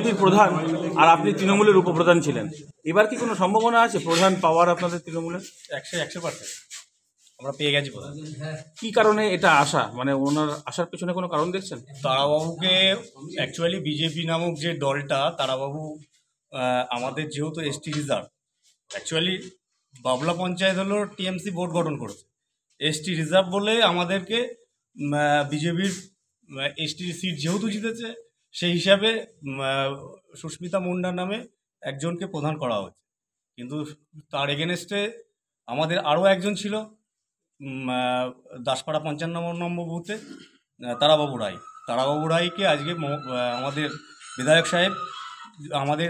বিজেপির প্রধান আর আপনি তৃণমূলের উপপ্রধান ছিলেন, এবার কি কোনো সম্ভাবনা আছে প্রধান পাওয়ার আপনাদের তৃণমূলের? 100% আমরা পেয়ে গেছি প্রধান। কি কারণে এটা আশা, মানে ওনার আসার পেছনে কোনো কারণ দেখছেন? তারাবাবুকে অ্যাকচুয়ালি বিজেপি নামক যে দলটা, তারাবাবু আমাদের যেহেতু এসটি রিজার্ভ, অ্যাকচুয়ালি বাবলা পঞ্চায়েত হলো টিএমসি বোর্ড গঠন করেছে, এসটি রিজার্ভ বলে আমাদেরকে বিজেপির এসটি সিট যেহেতু জিতেছে, সেই হিসাবে সুস্মিতা মুন্ডার নামে একজনকে প্রধান করা হয়েছে। কিন্তু তার এগেনস্টে আমাদের আরও একজন ছিল দাসপাড়া 55 নম্বর বুথে তারাবাবু রায়কে আজকে আমাদের বিধায়ক সাহেব আমাদের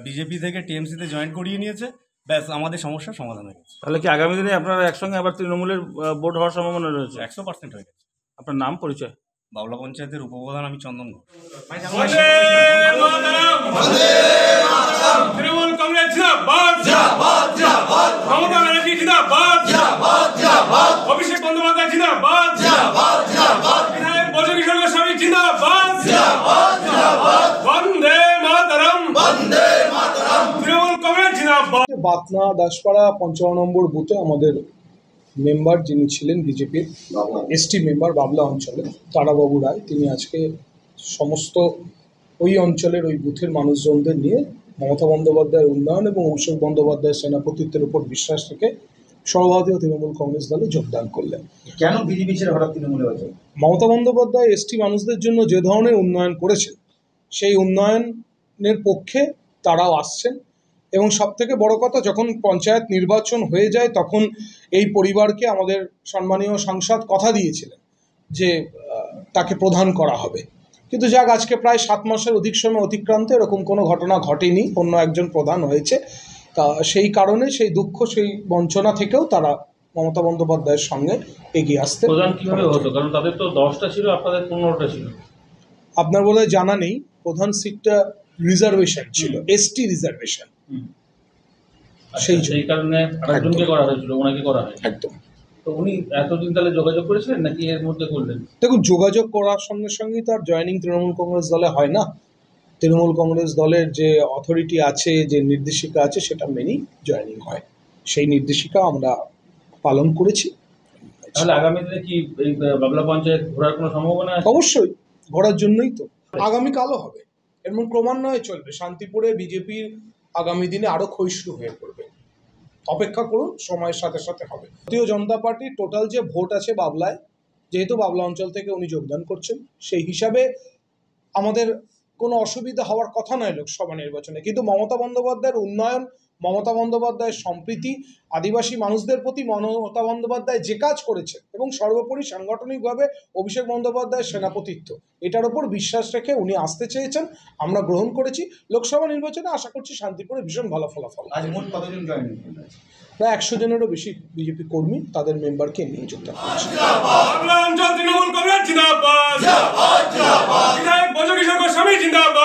বিজেপি থেকে টিএমসিতে জয়েন করিয়ে নিয়েছে। ব্যাস, আমাদের সমস্যার সমাধান হয়ে গেছে। তাহলে কি আগামী দিনে আপনারা একসঙ্গে আবার তৃণমূলের বোর্ড হওয়ার সম্ভাবনা রয়েছে? 100% হয়ে গেছে। আপনার নাম পরিচয়? বাবলা পঞ্চায়েতের উপপ্রধান আমি চন্দন ঘোষ। তৃণমূল কংগ্রেস জিন্দাবাদ, জিন্দাবাদ, জিন্দাবাদ। মমতা ব্যানার্জি জিন্দাবাদ, জিন্দাবাদ, জিন্দাবাদ। অভিষেক বন্দ্যোপাধ্যায় জিন্দাবাদ, জিন্দাবাদ, জিন্দাবাদ। বিধায়ক বজকিশোর গোস্বামী জিন্দাবাদ, জিন্দাবাদ, জিন্দাবাদ। বন্দে মাতরম, বন্দে মাতরম। তৃণমূল কংগ্রেস জিন্দাবাদ। বাতনা দাসপাড়া 55 নম্বর বুথে আমাদের মেম্বার যিনি ছিলেন বিজেপির এসটি মেম্বার বাবলা অঞ্চলে তারাবাবু রায়, তিনি আজকে সমস্ত ওই অঞ্চলের ওই বুথের মানুষজনদের নিয়ে মমতা বন্দ্যোপাধ্যায়ের উন্নয়ন এবং অভিষেক বন্দ্যোপাধ্যায়ের সেনাপতিত্বের উপর বিশ্বাস রেখে সর্বভারতীয় তৃণমূল কংগ্রেস দলে যোগদান করলেন। কেন বিজেপি ছেড়ে হঠাৎ তৃণমূলে হয়েছে? মমতা বন্দ্যোপাধ্যায় এসটি মানুষদের জন্য যে ধরনের উন্নয়ন করেছেন, সেই উন্নয়নের পক্ষে তারাও আসছেন। এবং সবথেকে বড় কথা, যখন পঞ্চায়েত নির্বাচন হয়ে যায় তখন এই পরিবারকে আমাদের সম্মানীয় সাংসদ কথা দিয়েছিলেন যে তাকে প্রধান করা হবে। কিন্তু যাক, আজকে প্রায় 7 মাসের অধিক সময় অতিক্রান্ত এরকম কোনো ঘটনা ঘটেনি, অন্য একজন প্রধান হয়েছে। তা সেই কারণে সেই দুঃখ, সেই বঞ্চনা থেকেও তারা মমতা বন্দ্যোপাধ্যায়ের সঙ্গে এগিয়ে আসতে। প্রধান কিভাবে হতো? কারণ তাদের তো 10টা ছিল, আপনাদের 15টা ছিল। আপনার বোধহয় জানা নেই, প্রধান সিটটা রিজার্ভেশন ছিল, এসটি রিজার্ভেশন। সেই কারণে আরেকজনকে করা হয়েছিল, ওনাকে করা হয় একদম। তো উনি এতদিন তাহলে যোগাযোগ করেছিলেন নাকি এর মধ্যে করলেন? দেখুন, যোগাযোগ করার সঙ্গে সঙ্গেই তার জয়েনিং তৃণমূল কংগ্রেস দলে হয় না। তৃণমূল কংগ্রেস দলের যে অথরিটি আছে, যে নির্দেশিকা আছে, সেটা মেনেই জয়েনিং হয়। সেই নির্দেশিকা আমরা পালন করেছি। তাহলে আগামী দিনে কি এই বাবলা পঞ্চায়েত ঘোরার কোনো সম্ভাবনা আছে? অবশ্যই, ঘোরার জন্যই তো আগামীকালও হবে, এমন ক্রমান্বয়ে চলবে। শান্তিপুরে বিজেপির আগামী দিনে আরও ক্ষয়িষ্ণু হয়ে পড়বে। অপেক্ষা করুন, সময়ের সাথে সাথে হবে। ভারতীয় জনতা পার্টির টোটাল যে ভোট আছে বাবলায়, যেহেতু বাবলা অঞ্চল থেকে উনি যোগদান করছেন, সেই হিসাবে আমাদের কোনো অসুবিধা হওয়ার কথা নয় লোকসভা নির্বাচনে। কিন্তু মমতা বন্দ্যোপাধ্যায়ের উন্নয়ন, মমতা বন্দ্যোপাধ্যায়ের সম্প্রীতি, আদিবাসী মানুষদের প্রতি মমতা বন্দ্যোপাধ্যায় যে কাজ করেছে, এবং সর্বোপরি সাংগঠনিকভাবে অভিষেক বন্দ্যোপাধ্যায়ের সেনাপতিত্ব, এটার ওপর বিশ্বাস রেখে উনি আসতে চেয়েছেন, আমরা গ্রহণ করেছি। লোকসভা নির্বাচনে আশা করছি শান্তিপুরে ভীষণ ভালো ফলাফল। আজ মোট কতজন জয়েন? প্রায় 100 জনেরও বেশি বিজেপি কর্মী তাদের মেম্বারকে নিয়ে যোগদান করেছে। বাংলা অঞ্চল তৃণমূল কংগ্রেস জিন্দাবাদ, জিন্দাবাদ, জিন্দাবাদ। বিধায়ক বজকিশোর গোস্বামী জিন্দাবাদ।